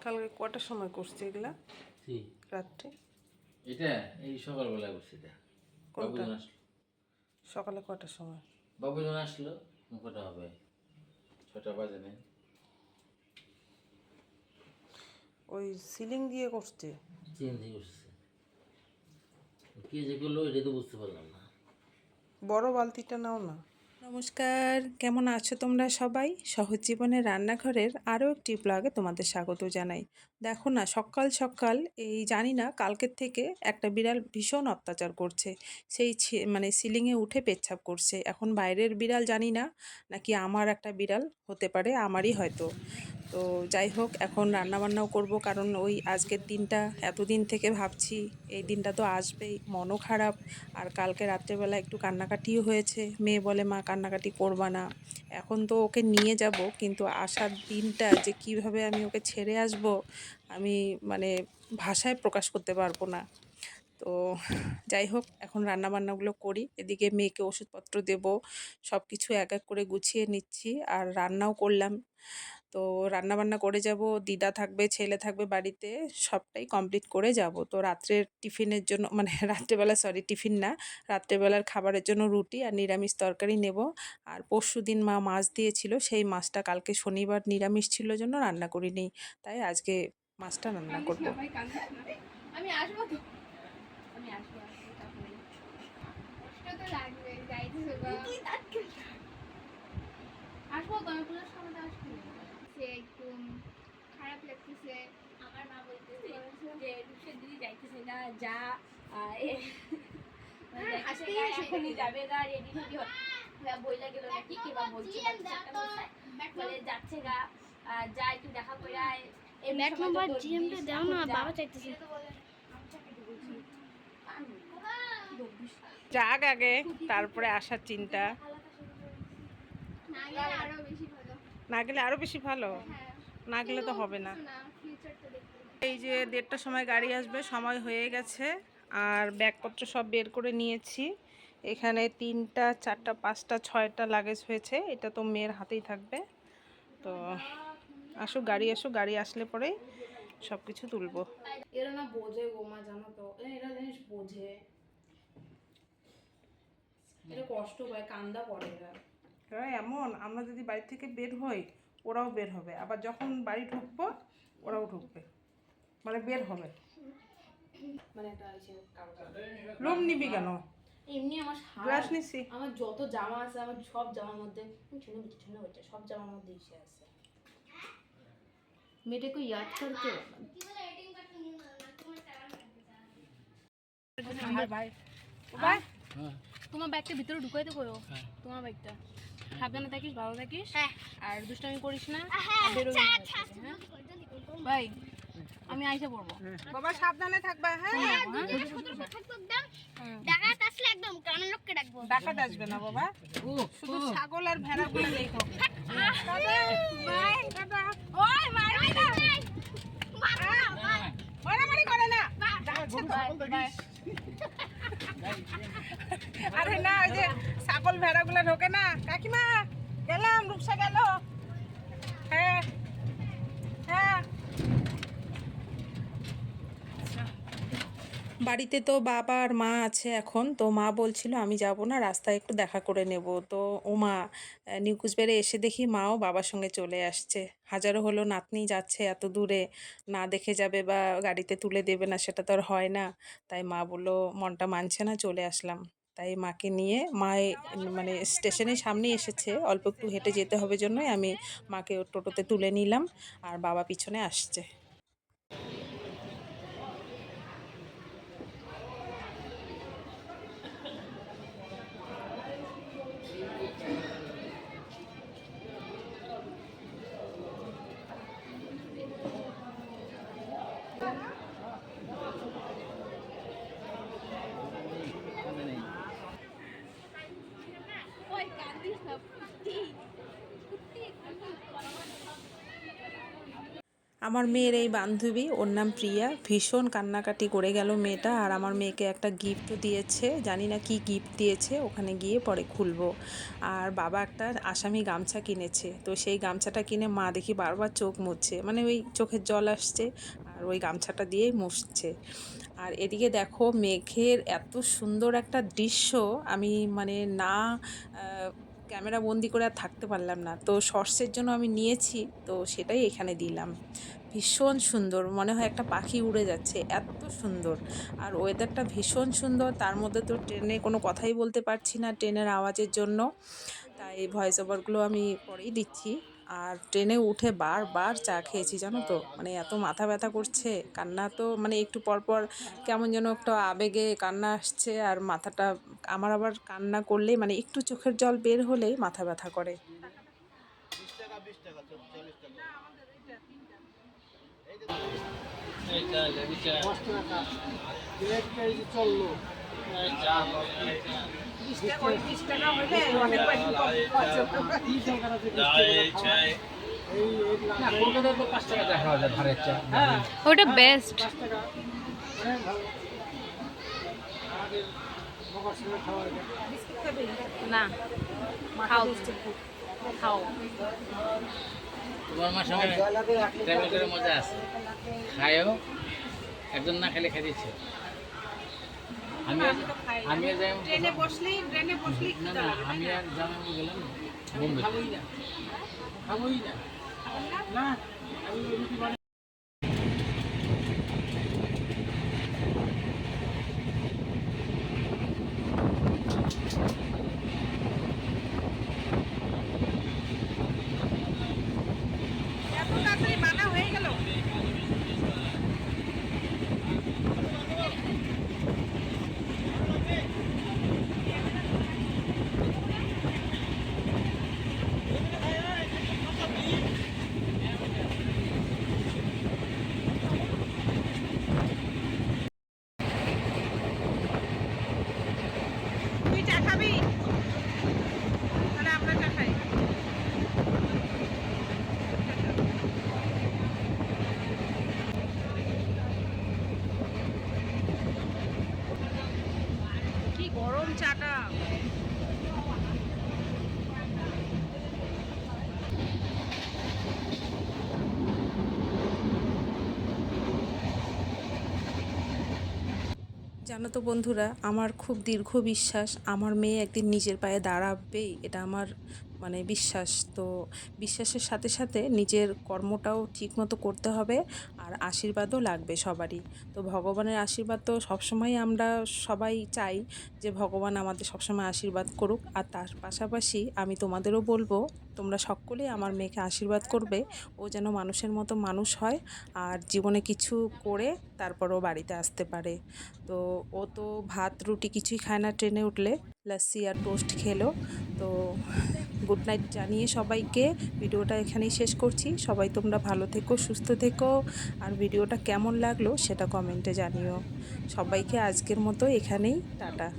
কালকে কটার সময় করছে এগুলা? কি রাত্রে? এটা এই সকালবেলা করছে এটা। কোনটা? বাবুজন আসলো। সকালে কটার সময়? বাবুজন আসলো, কটা হবে? 6টা বাজে নাই। ওই সিলিং দিয়ে করছে? চেঞ্জ করছে। কে যে করলো এটা তো বুঝতে পারলাম না। বড় বালতিটা নাও না। নমস্কার, কেমন আছো তোমরা সবাই? সহজ জীবনের রান্নাঘরের আরও একটি ব্লগে তোমাদের স্বাগত জানাই। দেখো না, সকাল সকাল এই জানি না কালকের থেকে একটা বিড়াল ভীষণ অত্যাচার করছে। সেই মানে সিলিংয়ে উঠে পেচ্ছাপ করছে। এখন বাইরের বিড়াল জানি না, নাকি আমার একটা বিড়াল হতে পারে, আমারই হয়তো। তো যাই হোক, এখন রান্নাবান্নাও করব, কারণ ওই আজকের দিনটা এতদিন থেকে ভাবছি এই দিনটা তো আসবেই, মনও খারাপ। আর কালকে রাত্রেবেলা একটু কান্নাকাটিও হয়েছে, মেয়ে বলে মা কান্নাকাটি করবা না। এখন তো ওকে নিয়ে যাব, কিন্তু আসার দিনটা যে কিভাবে আমি ওকে ছেড়ে আসব, আমি মানে ভাষায় প্রকাশ করতে পারবো না। তো যাই হোক, এখন রান্নাবান্নাগুলো করি, এদিকে মেয়েকে ওষুধপত্র দেব, সব কিছু এক এক করে গুছিয়ে নিচ্ছি আর রান্নাও করলাম। তো রান্নাবান্না করে যাব, দিদা থাকবে, ছেলে থাকবে বাড়িতে, সবটাই কমপ্লিট করে যাব। তো রাত্রের টিফিনের জন্য মানে রাত্রেবেলা, সরি টিফিন না, রাত্রেবেলার খাবারের জন্য রুটি আর নিরামিষ তরকারি নেব। আর পরশুদিন মা মাছ দিয়েছিল, সেই মাছটা কালকে শনিবার নিরামিষ ছিল জন্য রান্না করিনি, তাই আজকে মাছটা রান্না করব। আমি আসবো তো, আমি আসবো তারপরে কষ্ট তো লাগবে, যাইতে হবে তুই তাকে আসবো তো, আমি পুজোর সময় আসবো। সে একটু খারাপ লাগতেছে। আমার মা বলতেছে যে রূপসা দিদি যাইতেছে না, যা এখনই যাবে গা, রেডি রেডি বইলা গেল নাকি কি বা বলছে, বলে যাচ্ছে গা, যা একটু দেখা করে আয়। এক নম্বর জিএমটা দাও না, বাবা চাইতেছে। যাক আগে, তারপরে আসার চিন্তা। না গেলে আরো বেশি ভালো। না গেলে আরো বেশি ভালো? না গেলে তো হবে না। এই যে 1:30টার সময় গাড়ি আসবে, সময় হয়ে গেছে। আর ব্যাগপত্র সব বের করে নিয়েছি। এখানে 3টা 4টা 5টা 6টা লাগেজ হয়েছে, এটা তো মেয়ের হাতেই থাকবে। তো আসুক গাড়ি, আসুক, গাড়ি আসলে পরেই সব কিছু তুলবো। এরা না বোঝে গো মা, জানো তো, এরা জিনিস বোঝে, এটা কষ্ট পায়, কান্দা পড়ে এরা। হ্যাঁ, এমন আমরা যদি বাড়ি থেকে বের হই, ওরাও বের হবে, আবার যখন বাড়ি ঢুকবো ওরাও ঢুকবে, মানে বের হবে। মানে একটা আছে রুম নিবি কেন? এমনি আমার গ্লাস নিছি। আমার যত জামা আছে, আমার সব জামার মধ্যে ছোট হচ্ছে, সব জামার মধ্যে ইসে আছে। মেয়েটা কো ইয়াদ করতে ভাই, তোমার ব্যাগটা ভিতরে ঢুকাইতে করো, তোমার ব্যাগটা সাবধানে থাকিস, ভালো থাকিস, আর দুষ্টামি করিস না, বেরোবি না। ভাই আমি আইসা পড়বো, বাবা সাবধানে থাকবা। হ্যাঁ, ডাকাত আসলে একদম গ্রামের লোককে ডাকবো। ডাকাত আসবে না বাবা, শুধু ছাগল আর ভেড়াগুলো দেখো। মারামারি করে না। আরে না, ওই যে ছাগল ভেড়াগুলো ঢোকে না। কাকিমা গেলাম, রূপসা গেল। হ্যাঁ হ্যাঁ। বাড়িতে তো বাবা আর মা আছে এখন, তো মা বলছিল আমি যাব না, রাস্তায় একটু দেখা করে নেব। তো ও মা, নিউ কুচবিহারে এসে দেখি মাও বাবার সঙ্গে চলে আসছে। হাজারো হলো নাতনি যাচ্ছে এত দূরে, না দেখে যাবে বা গাড়িতে তুলে দেবে না, সেটা তো আর হয় না। তাই মা বললো মনটা মানছে না, চলে আসলাম। তাই মাকে নিয়ে, মানে স্টেশনের সামনেই এসেছে, অল্প একটু হেঁটে যেতে হবে জন্যই আমি মাকে ওর টোটোতে তুলে নিলাম, আর বাবা পিছনে আসছে। ওই কান্দিস না, আমার মেয়ের এই বান্ধবী, ওর নাম প্রিয়া, ভীষণ কান্নাকাটি করে গেল মেয়েটা। আর আমার মেয়েকে একটা গিফটও দিয়েছে, জানি না কি গিফট দিয়েছে, ওখানে গিয়ে পরে খুলবো। আর বাবা একটা আসামি গামছা কিনেছে, তো সেই গামছাটা কিনে মা দেখি বারবার চোখ মুছছে, মানে ওই চোখের জল আসছে আর ওই গামছাটা দিয়েই মুছছে। আর এদিকে দেখো মেঘের এত সুন্দর একটা দৃশ্য, আমি মানে না ক্যামেরা বন্দি করে আর থাকতে পারলাম না, তো শর্টসের জন্য আমি নিয়েছি, তো সেটাই এখানে দিলাম। ভীষণ সুন্দর, মনে হয় একটা পাখি উড়ে যাচ্ছে, এত সুন্দর। আর ওয়েদারটা ভীষণ সুন্দর, তার মধ্যে তো ট্রেনে কোনো কথাই বলতে পারছি না ট্রেনের আওয়াজের জন্য, তাই ভয়েস ওভারগুলো আমি পরেই দিচ্ছি। আর ট্রেনে উঠে বারবার চা খেয়েছি জানো তো, মানে এত মাথা ব্যথা করছে, কান্না তো মানে একটু পরপর কেমন যেন একটা আবেগে কান্না আসছে, আর মাথাটা আমার আবার কান্না করলেই মানে একটু চোখের জল বের হলেই মাথা ব্যথা করে। ওটা বেস্ট। না খাও, খাও। তোমার মার সঙ্গে ট্রাভেল করে মজা আছে, খায়ও, একজন না খেলে খেয়ে দিচ্ছে। আমি ট্রেনে বসলেই না না, আমি আর জামাইবাবু গেলাম বোম্বে। এত তাড়াতাড়ি বানা হয়ে গেল। তুই চা খাবি? তাহলে আমরা চা খাই। কি গরম চাটা। জানো তো বন্ধুরা, আমার খুব দীর্ঘ বিশ্বাস আমার মেয়ে একদিন নিজের পায়ে দাঁড়াবেই, এটা আমার মানে বিশ্বাস। তো বিশ্বাসের সাথে সাথে নিজের কর্মটাও ঠিকমতো করতে হবে, আর আশীর্বাদও লাগবে সবারই। তো ভগবানের আশীর্বাদ তো সবসময় আমরা সবাই চাই যে ভগবান আমাদের সবসময় আশীর্বাদ করুক। আর তার পাশাপাশি আমি তোমাদেরও বলবো, তোমরা সকলেই আমার মেয়েকে আশীর্বাদ করবে, ও যেন মানুষের মতো মানুষ হয় আর জীবনে কিছু করে তারপরও বাড়িতে আসতে পারে। তো ও তো ভাত রুটি কিছুই খায় না, ট্রেনে উঠলে লাস্সি আর টোস্ট খেলো। তো গুড নাইট জানিয়ে সবাইকে ভিডিওটা এখানেই শেষ করছি। সবাই তোমরা ভালো থেকো, সুস্থ থেকো, আর ভিডিওটা কেমন লাগলো সেটা কমেন্টে জানিও। সবাইকে আজকের মতো এখানেই টাটা।